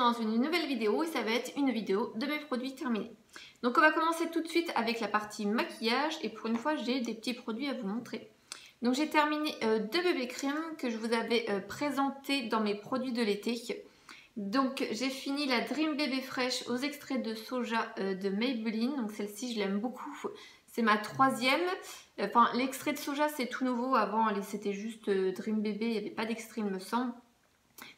dans une nouvelle vidéo et ça va être une vidéo de mes produits terminés. Donc on va commencer tout de suite avec la partie maquillage et pour une fois j'ai des petits produits à vous montrer. Donc j'ai terminé deux bébés crèmes que je vous avais présentés dans mes produits de l'été. Donc j'ai fini la Dream Bébé Fresh aux extraits de soja de Maybelline. Donc celle-ci je l'aime beaucoup, c'est ma troisième. Enfin l'extrait de soja c'est tout nouveau, avant c'était juste Dream Bébé, il n'y avait pas d'extrait il me semble.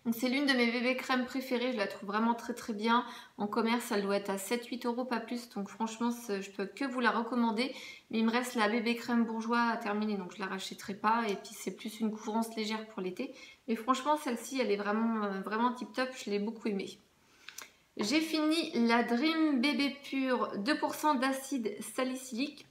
Donc c'est l'une de mes bébés crèmes préférées, je la trouve vraiment très bien. En commerce elle doit être à 7-8 €, pas plus, donc franchement je peux que vous la recommander. Mais il me reste la bébé crème bourgeois à terminer, donc je la rachèterai pas. Et puis c'est plus une couvrance légère pour l'été. Mais franchement celle-ci elle est vraiment tip top, je l'ai beaucoup aimée. J'ai fini la Dream Bébé Pure 2% d'acide salicylique.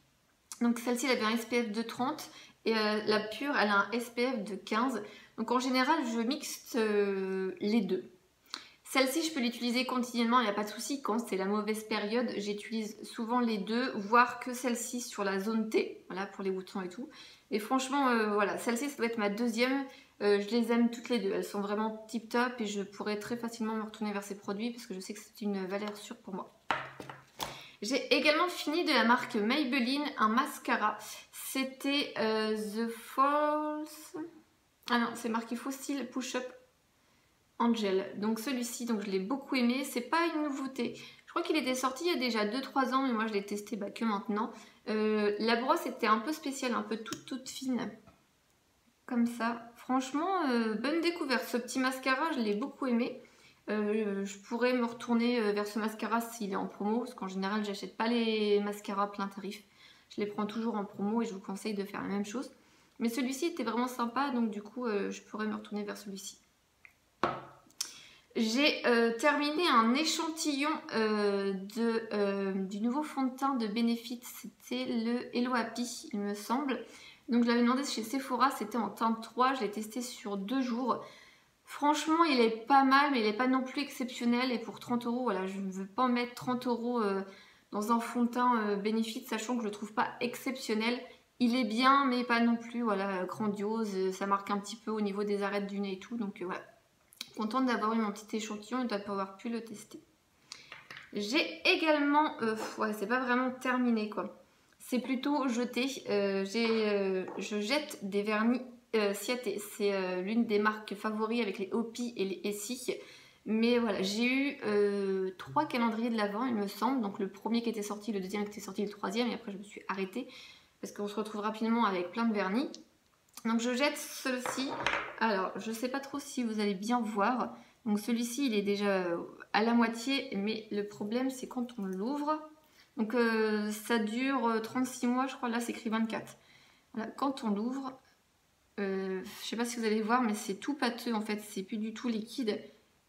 Donc celle-ci elle avait un SPF de 30 et la Pure elle a un SPF de 15. Donc en général je mixe les deux. Celle-ci je peux l'utiliser continuellement, il n'y a pas de souci. Quand c'est la mauvaise période j'utilise souvent les deux, voire que celle-ci sur la zone T, voilà, pour les boutons et tout. Et franchement voilà, celle-ci ça doit être ma deuxième. Je les aime toutes les deux, elles sont vraiment tip top et je pourrais très facilement me retourner vers ces produits parce que je sais que c'est une valeur sûre pour moi. J'ai également fini de la marque Maybelline un mascara. C'était The False... Ah non, c'est marqué Fossil Push-Up Angel. Donc celui-ci, donc je l'ai beaucoup aimé. C'est pas une nouveauté. Je crois qu'il était sorti il y a déjà 2-3 ans, mais moi je l'ai testé que maintenant. La brosse était un peu spéciale, un peu toute fine. Comme ça. Franchement, bonne découverte. Ce petit mascara, je l'ai beaucoup aimé. Je pourrais me retourner vers ce mascara s'il est en promo, parce qu'en général j'achète pas les mascaras plein tarif, je les prends toujours en promo et je vous conseille de faire la même chose. Mais celui-ci était vraiment sympa, donc du coup je pourrais me retourner vers celui-ci. J'ai terminé un échantillon du nouveau fond de teint de Benefit, c'était le Hello Happy il me semble. Donc je l'avais demandé chez Sephora, c'était en teinte 3, je l'ai testé sur 2 jours. Franchement, il est pas mal, mais il n'est pas non plus exceptionnel. Et pour 30 €, voilà, je ne veux pas mettre 30 € dans un fond de teint Benefit, sachant que je ne le trouve pas exceptionnel. Il est bien, mais pas non plus voilà, grandiose. Ça marque un petit peu au niveau des arêtes du nez et tout. Donc voilà, contente d'avoir eu mon petit échantillon et de pouvoir pu le tester. J'ai également... ouais, c'est pas vraiment terminé, quoi. C'est plutôt jeté. Je jette des vernis... Ciaté, c'est l'une des marques favoris avec les Hopi et les Essie. Mais voilà, j'ai eu 3 calendriers de l'Avent, il me semble. Donc le premier qui était sorti, le deuxième qui était sorti, le troisième. Et après, je me suis arrêtée parce qu'on se retrouve rapidement avec plein de vernis. Donc je jette ceux-ci. Alors, je sais pas trop si vous allez bien voir. Donc celui-ci, il est déjà à la moitié. Mais le problème, c'est quand on l'ouvre. Donc ça dure 36 mois, je crois. Là, c'est écrit 24. Voilà, quand on l'ouvre... je sais pas si vous allez voir, mais c'est tout pâteux en fait, c'est plus du tout liquide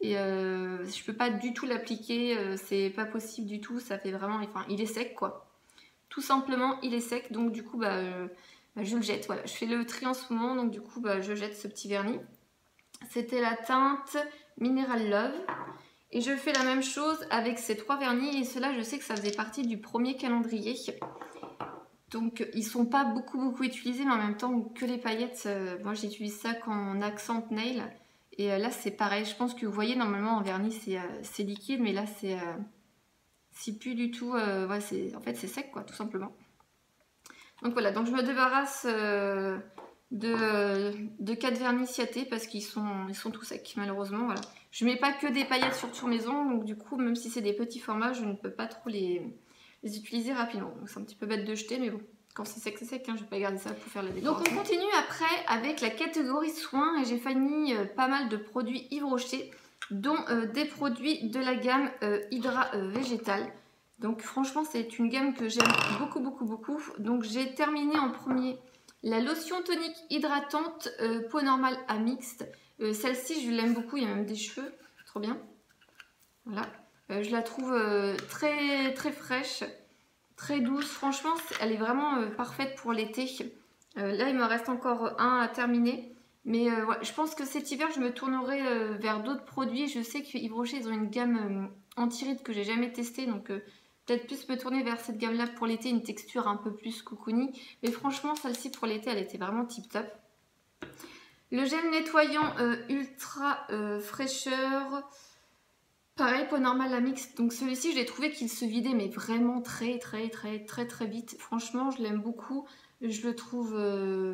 et je peux pas du tout l'appliquer, c'est pas possible du tout, ça fait vraiment, enfin il est sec quoi, tout simplement il est sec, donc du coup je le jette, voilà, je fais le tri en ce moment, donc du coup je jette ce petit vernis. C'était la teinte Mineral Love et je fais la même chose avec ces 3 vernis et ceux-là je sais que ça faisait partie du premier calendrier. Donc ils sont pas beaucoup utilisés, mais en même temps que les paillettes, moi j'utilise ça en accent nail. Et là c'est pareil, je pense que vous voyez normalement en vernis c'est liquide, mais là c'est plus du tout, ouais, en fait c'est sec quoi, tout simplement. Donc voilà, donc je me débarrasse de 4 vernis ciatés parce qu'ils sont tout secs malheureusement. Voilà. Je mets pas que des paillettes sur maison, donc du coup même si c'est des petits formats, je ne peux pas trop les utiliser rapidement. Donc c'est un petit peu bête de jeter, mais bon, quand c'est sec, hein, je vais pas garder ça pour faire la décoration. Donc on continue après avec la catégorie soins et j'ai fini pas mal de produits Yves Rocher, dont des produits de la gamme Hydra Végétal. Donc franchement c'est une gamme que j'aime beaucoup. Donc j'ai terminé en premier la lotion tonique hydratante peau normale à mixte. Celle-ci je l'aime beaucoup, il y a même des cheveux, trop bien. Voilà. Je la trouve très fraîche, très douce. Franchement, elle est vraiment parfaite pour l'été. Là, il me reste encore un à terminer. Mais ouais, je pense que cet hiver, je me tournerai vers d'autres produits. Je sais que Yves Rocher, ils ont une gamme anti-rides que j'ai jamais testée. Donc, peut-être plus me tourner vers cette gamme-là pour l'été. Une texture un peu plus cocoonie. Mais franchement, celle-ci pour l'été, elle était vraiment tip-top. Le gel nettoyant ultra fraîcheur... Pareil, peau normale la mixte. Donc celui-ci, je l'ai trouvé qu'il se vidait, mais vraiment très vite. Franchement, je l'aime beaucoup. Je le trouve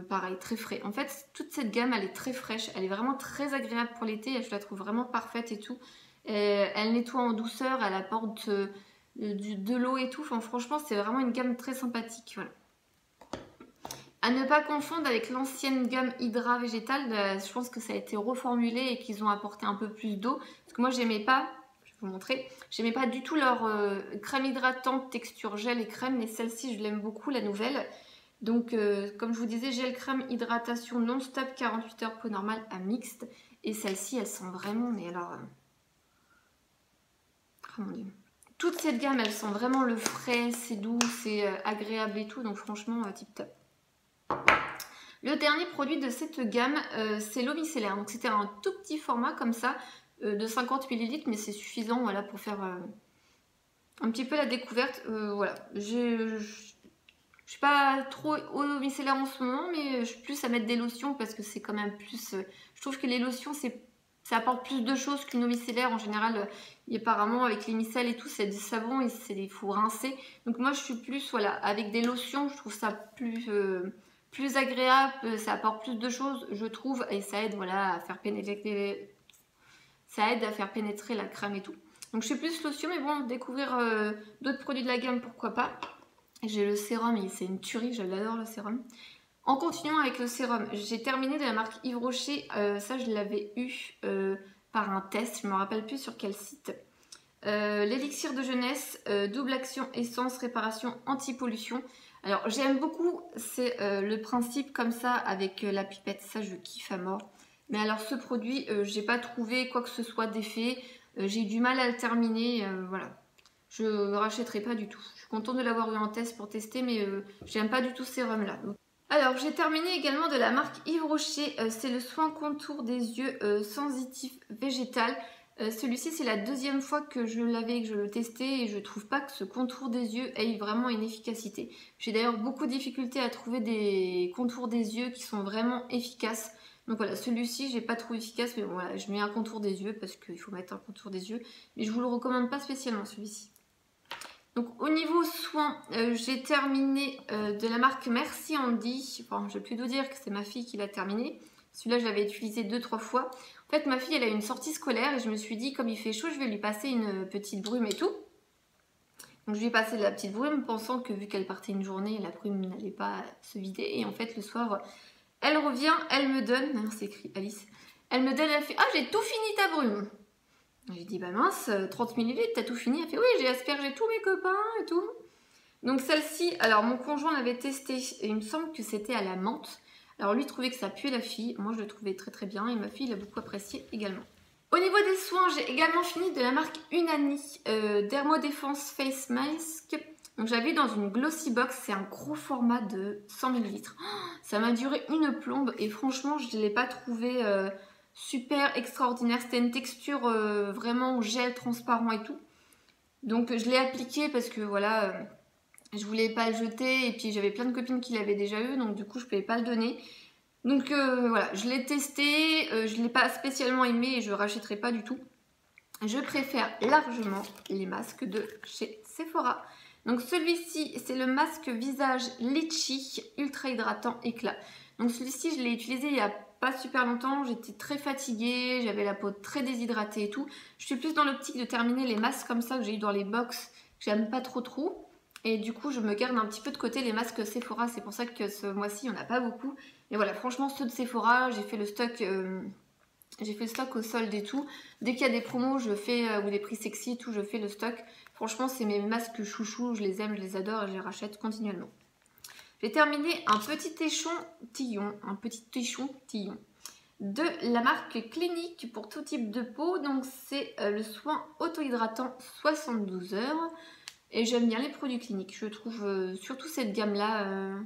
pareil, très frais. En fait, toute cette gamme, elle est très fraîche. Elle est vraiment très agréable pour l'été. Je la trouve vraiment parfaite et tout. Elle nettoie en douceur, elle apporte de l'eau et tout. Enfin, franchement, c'est vraiment une gamme très sympathique. Voilà. À ne pas confondre avec l'ancienne gamme Hydra végétale. Je pense que ça a été reformulé et qu'ils ont apporté un peu plus d'eau. Parce que moi, j'aimais pas. Je vais vous montrer. J'aimais pas du tout leur crème hydratante texture gel et crème. Mais celle-ci, je l'aime beaucoup, la nouvelle. Donc, comme je vous disais, gel crème hydratation non-stop 48 heures peau normale à mixte. Et celle-ci, elle sent vraiment, mais alors... Oh mon Dieu. Toute cette gamme, elle sent vraiment le frais, c'est doux, c'est agréable et tout. Donc franchement, tip top. Le dernier produit de cette gamme, c'est l'eau micellaire. Donc c'était un tout petit format comme ça, de 50 ml, mais c'est suffisant voilà, pour faire un petit peu la découverte. Voilà, je suis pas trop eau micellaire en ce moment, mais je suis plus à mettre des lotions parce que c'est quand même plus... je trouve que les lotions, ça apporte plus de choses qu'une eau micellaire. En général, apparemment, avec les micelles et tout, c'est des savons et il faut rincer. Donc moi, je suis plus, voilà, avec des lotions, je trouve ça plus agréable, ça apporte plus de choses, je trouve, et ça aide, voilà, à faire pénétrer, la crème et tout. Donc je suis plus lotion, mais bon, découvrir d'autres produits de la gamme, pourquoi pas. J'ai le sérum, et c'est une tuerie, j'adore le sérum. En continuant avec le sérum, j'ai terminé de la marque Yves Rocher. Ça, je l'avais eu par un test. Je ne me rappelle plus sur quel site. L'élixir de jeunesse, double action essence, réparation, anti-pollution. Alors, j'aime beaucoup. C'est le principe comme ça avec la pipette. Ça, je kiffe à mort. Mais alors, ce produit, j'ai pas trouvé quoi que ce soit d'effet. J'ai eu du mal à le terminer. Voilà. Je ne rachèterai pas du tout. Je suis contente de l'avoir eu en test pour tester, mais j'aime pas du tout ces rhums-là. Alors, j'ai terminé également de la marque Yves Rocher, c'est le soin contour des yeux sensitif végétal. Celui-ci, c'est la deuxième fois que je l'avais et que je le testais et je trouve pas que ce contour des yeux ait vraiment une efficacité. J'ai d'ailleurs beaucoup de difficultés à trouver des contours des yeux qui sont vraiment efficaces. Donc voilà, celui-ci, j'ai pas trouvé efficace, mais bon, voilà, je mets un contour des yeux parce qu'il faut mettre un contour des yeux. Mais je vous le recommande pas spécialement, celui-ci. Donc au niveau soins, j'ai terminé de la marque Merci Andy. Enfin, je vais plus vous dire que c'est ma fille qui l'a terminé. Celui-là, je l'avais utilisé 2-3 fois. En fait, ma fille, elle a une sortie scolaire et je me suis dit, comme il fait chaud, je vais lui passer une petite brume et tout. Donc je lui ai passé de la petite brume, pensant que vu qu'elle partait une journée, la brume n'allait pas se vider. Et en fait, le soir, elle revient, elle me donne, c'est écrit Alice, elle me donne, elle fait « Ah, j'ai tout fini ta brume !» J'ai dit, bah mince, 30 ml, t'as tout fini? Elle fait, oui, j'ai aspergé tous mes copains et tout. Donc celle-ci, alors mon conjoint l'avait testée et il me semble que c'était à la menthe. Alors lui trouvait que ça puait la fille, moi je le trouvais très bien et ma fille l'a beaucoup apprécié également. Au niveau des soins, j'ai également fini de la marque Unani, Dermodéfense Face Mask. Donc j'avais dans une glossy box, c'est un gros format de 100 ml. Ça m'a duré une plombe et franchement je ne l'ai pas trouvé... super extraordinaire, c'était une texture vraiment gel transparent et tout. Donc je l'ai appliqué parce que voilà, je voulais pas le jeter et puis j'avais plein de copines qui l'avaient déjà eu, donc du coup je pouvais pas le donner. Donc voilà, je l'ai testé, je l'ai pas spécialement aimé et je le rachèterai pas du tout. Je préfère largement les masques de chez Sephora. Donc celui-ci, c'est le masque visage Litchi ultra hydratant éclat. Donc celui-ci, je l'ai utilisé il y a pas super longtemps, j'étais très fatiguée, j'avais la peau très déshydratée et tout. Je suis plus dans l'optique de terminer les masques comme ça que j'ai eu dans les box, que j'aime pas trop. Et du coup, je me garde un petit peu de côté les masques Sephora, c'est pour ça que ce mois-ci, il n'y en a pas beaucoup. Et voilà, franchement, ceux de Sephora, j'ai fait le stock... au solde et tout. Dès qu'il y a des promos, je fais, ou des prix sexy et tout, je fais le stock. Franchement, c'est mes masques chouchous, je les aime, je les adore et je les rachète continuellement. J'ai terminé un petit échantillon de la marque Clinique pour tout type de peau. Donc c'est le soin auto-hydratant 72 heures. Et j'aime bien les produits Clinique. Je trouve surtout cette gamme-là,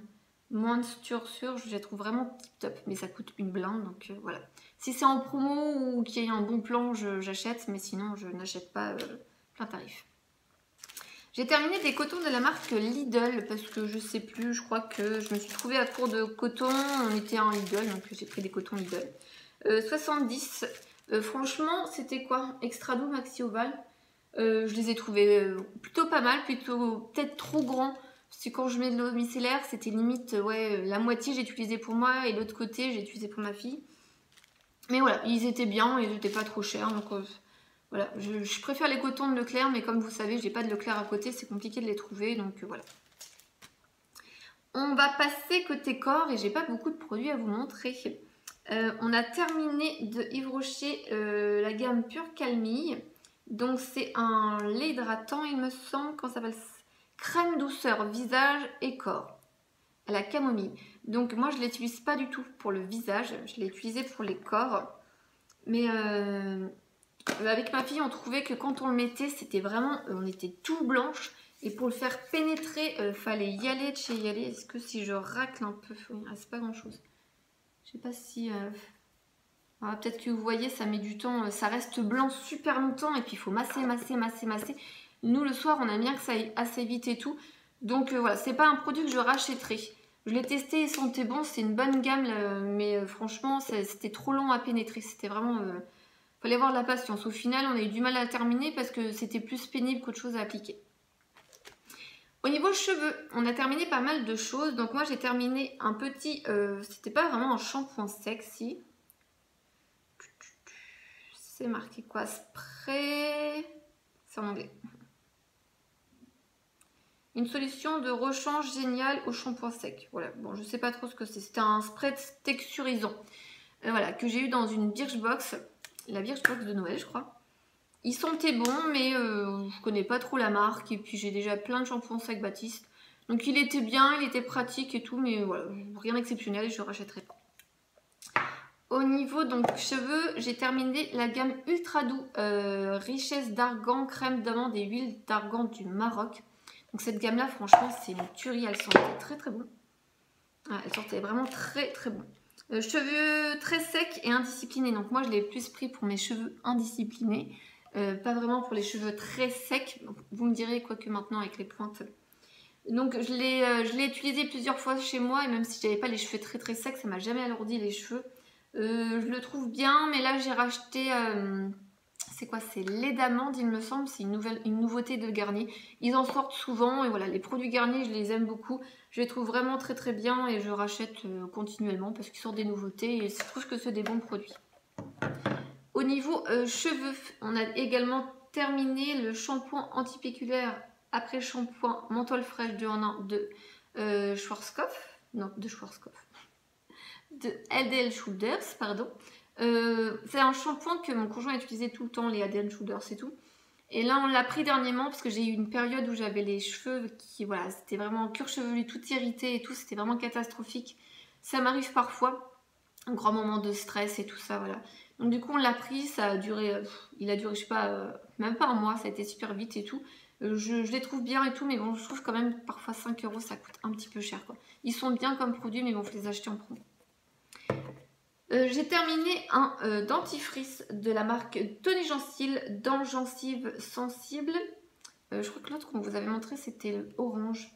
Moisture Sûre, je la trouve vraiment tip top. Mais ça coûte une blinde, donc voilà. Si c'est en promo ou qu'il y a un bon plan, j'achète. Mais sinon, je n'achète pas plein tarif. J'ai terminé des cotons de la marque Lidl parce que je sais plus, je crois que je me suis trouvée à court de coton, on était en Lidl donc j'ai pris des cotons Lidl. 70, franchement c'était quoi? Extra doux Maxi Oval. Je les ai trouvés plutôt pas mal, plutôt peut-être trop grands. Parce que quand je mets de l'eau micellaire, c'était limite, ouais, la moitié j'ai utilisé pour moi et l'autre côté j'ai utilisé pour ma fille. Mais voilà, ils étaient bien, ils n'étaient pas trop chers. Donc voilà, je préfère les cotons de Leclerc, mais comme vous savez, j'ai pas de Leclerc à côté, c'est compliqué de les trouver. Donc voilà. On va passer côté corps et j'ai pas beaucoup de produits à vous montrer. On a terminé de Yves Rocher la gamme Pure Calmille. Donc c'est un lait hydratant, il me semble, comment ça s'appelle? Crème douceur visage et corps à la camomille. Donc moi je ne l'utilise pas du tout pour le visage, je l'ai utilisé pour les corps. Mais avec ma fille on trouvait que quand on le mettait c'était vraiment, on était tout blanche. Et pour le faire pénétrer, fallait y aller de chez y aller. Est-ce que si je racle un peu, c'est pas grand chose. Je sais pas si... Ah, peut-être que vous voyez, ça met du temps, ça reste blanc super longtemps et puis il faut masser, masser, masser, masser. Nous le soir on aime bien que ça aille assez vite et tout. Donc voilà, c'est pas un produit que je rachèterai. Je l'ai testé, il sentait bon, c'est une bonne gamme, mais franchement c'était trop long à pénétrer. C'était vraiment... fallait avoir de la patience. Au final on a eu du mal à terminer parce que c'était plus pénible qu'autre chose à appliquer. Au niveau cheveux, on a terminé pas mal de choses. Donc moi j'ai terminé un petit... c'était pas vraiment un shampoing sexy. C'est marqué quoi? Spray... C'est en anglais. Une solution de rechange géniale au shampoing sec. Voilà, bon je sais pas trop ce que c'est. C'était un spray texturisant. Voilà, que j'ai eu dans une Birchbox. La Birchbox de Noël je crois. Il sentait bon, mais je connais pas trop la marque. Et puis j'ai déjà plein de shampoings secs Baptiste. Donc il était bien, il était pratique et tout, mais voilà, rien d'exceptionnel et je ne rachèterai pas. Au niveau donc cheveux, j'ai terminé la gamme Ultra Doux richesse d'argan, crème d'amande et huile d'argan du Maroc. Donc cette gamme là, franchement, c'est une tuerie, elle sentait très très bon. Ah, elle sentait vraiment très très bon. Cheveux très secs et indisciplinés. Donc moi je l'ai plus pris pour mes cheveux indisciplinés. Pas vraiment pour les cheveux très secs. Donc, vous me direz quoi que maintenant avec les pointes. Donc je l'ai utilisé plusieurs fois chez moi et même si j'avais pas les cheveux très très secs, ça m'a jamais alourdi les cheveux. Je le trouve bien, mais là j'ai racheté, c'est quoi? C'est lait d'amande il me semble, c'est une nouveauté de Garnier. Ils en sortent souvent et voilà, les produits Garnier je les aime beaucoup. Je les trouve vraiment très très bien et je rachète continuellement parce qu'ils sortent des nouveautés et je trouve que c'est des bons produits. Au niveau cheveux, on a également terminé le shampoing antipéculaire après shampoing menthol fraîche 2 en 1 de Schwarzkopf. Non, de Schwarzkopf. De Head & Shoulders, pardon. C'est un shampoing que mon conjoint utilisait tout le temps, les Head & Shoulders et tout. Et là, on l'a pris dernièrement parce que j'ai eu une période où j'avais les cheveux qui, voilà, c'était vraiment cuir chevelu, tout irrité et tout. C'était vraiment catastrophique. Ça m'arrive parfois, un grand moment de stress et tout ça, voilà. Donc du coup, on l'a pris, ça a duré, il a duré, je sais pas, même pas un mois, ça a été super vite et tout. Je les trouve bien et tout, mais bon, je trouve quand même parfois 5 €, ça coûte un petit peu cher, quoi. Ils sont bien comme produits, mais bon, faut les acheter en promo. J'ai terminé un dentifrice de la marque Tony Gencil, dents gencives sensibles. Je crois que l'autre qu'on vous avait montré, c'était orange.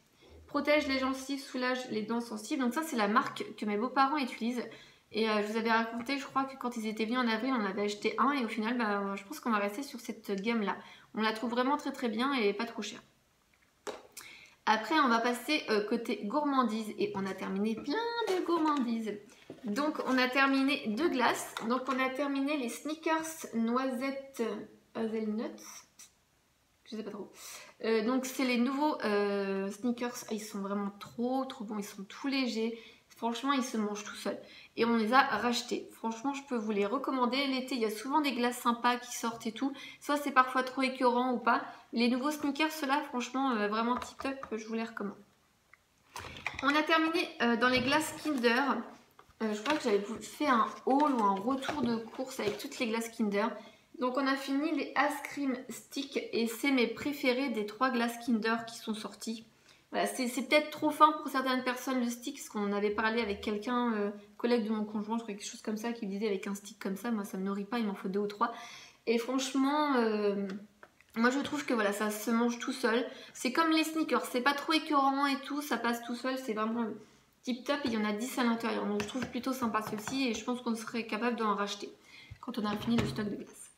Protège les gencives, soulage les dents sensibles. Donc ça, c'est la marque que mes beaux-parents utilisent. Et je vous avais raconté, je crois que quand ils étaient venus en avril, on en avait acheté un. Et au final, bah, je pense qu'on va rester sur cette gamme-là. On la trouve vraiment très très bien et pas trop chère. Après, on va passer côté gourmandise. Et on a terminé plein de gourmandises. Donc, on a terminé 2 glaces. Donc, on a terminé les Snickers noisettes hazelnuts. Je sais pas trop. Donc, c'est les nouveaux Snickers. Ils sont vraiment trop bons. Ils sont tout légers. Franchement, ils se mangent tout seuls. Et on les a rachetés. Franchement, je peux vous les recommander. L'été, il y a souvent des glaces sympas qui sortent et tout. Soit c'est parfois trop écœurant ou pas. Les nouveaux Snickers, ceux-là, franchement, vraiment tip-top. Je vous les recommande. On a terminé dans les glaces Kinder. Je crois que j'avais fait un haul ou un retour de course avec toutes les glaces Kinder. Donc on a fini les Ice Cream Stick et c'est mes préférés des 3 glaces Kinder qui sont sorties. Voilà, c'est peut-être trop fin pour certaines personnes le stick, parce qu'on en avait parlé avec quelqu'un, collègue de mon conjoint, je crois quelque chose comme ça, qui me disait avec un stick comme ça, moi ça me nourrit pas, il m'en faut 2 ou 3. Et franchement, moi je trouve que voilà, ça se mange tout seul. C'est comme les Snickers, c'est pas trop écœurant et tout, ça passe tout seul, c'est vraiment tip top, il y en a 10 à l'intérieur. Donc je trouve plutôt sympa ceci et je pense qu'on serait capable d'en racheter quand on a fini le stock de glace.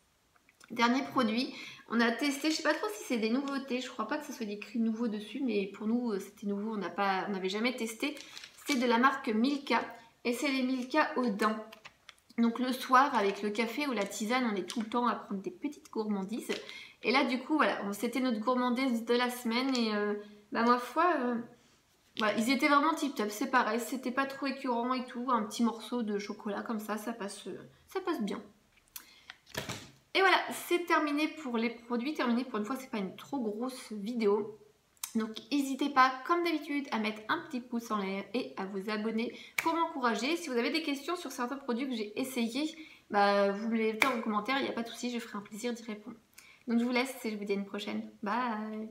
Dernier produit, on a testé, je sais pas trop si c'est des nouveautés, je crois pas que ce soit écrit nouveau dessus, mais pour nous c'était nouveau, on n'avait jamais testé. C'est de la marque Milka et c'est les Milka au daim. Donc le soir avec le café ou la tisane, on est tout le temps à prendre des petites gourmandises. Et là du coup voilà, c'était notre gourmandise de la semaine et ma foi, voilà, ils étaient vraiment tip top, c'est pareil, c'était pas trop écœurant et tout, un petit morceau de chocolat comme ça passe bien. Et voilà, c'est terminé pour les produits, terminé pour une fois, c'est pas une trop grosse vidéo. Donc n'hésitez pas, comme d'habitude, à mettre un petit pouce en l'air et à vous abonner pour m'encourager. Si vous avez des questions sur certains produits que j'ai essayés, vous me les mettez en commentaire, il n'y a pas de souci, je ferai un plaisir d'y répondre. Donc je vous laisse et je vous dis à une prochaine. Bye!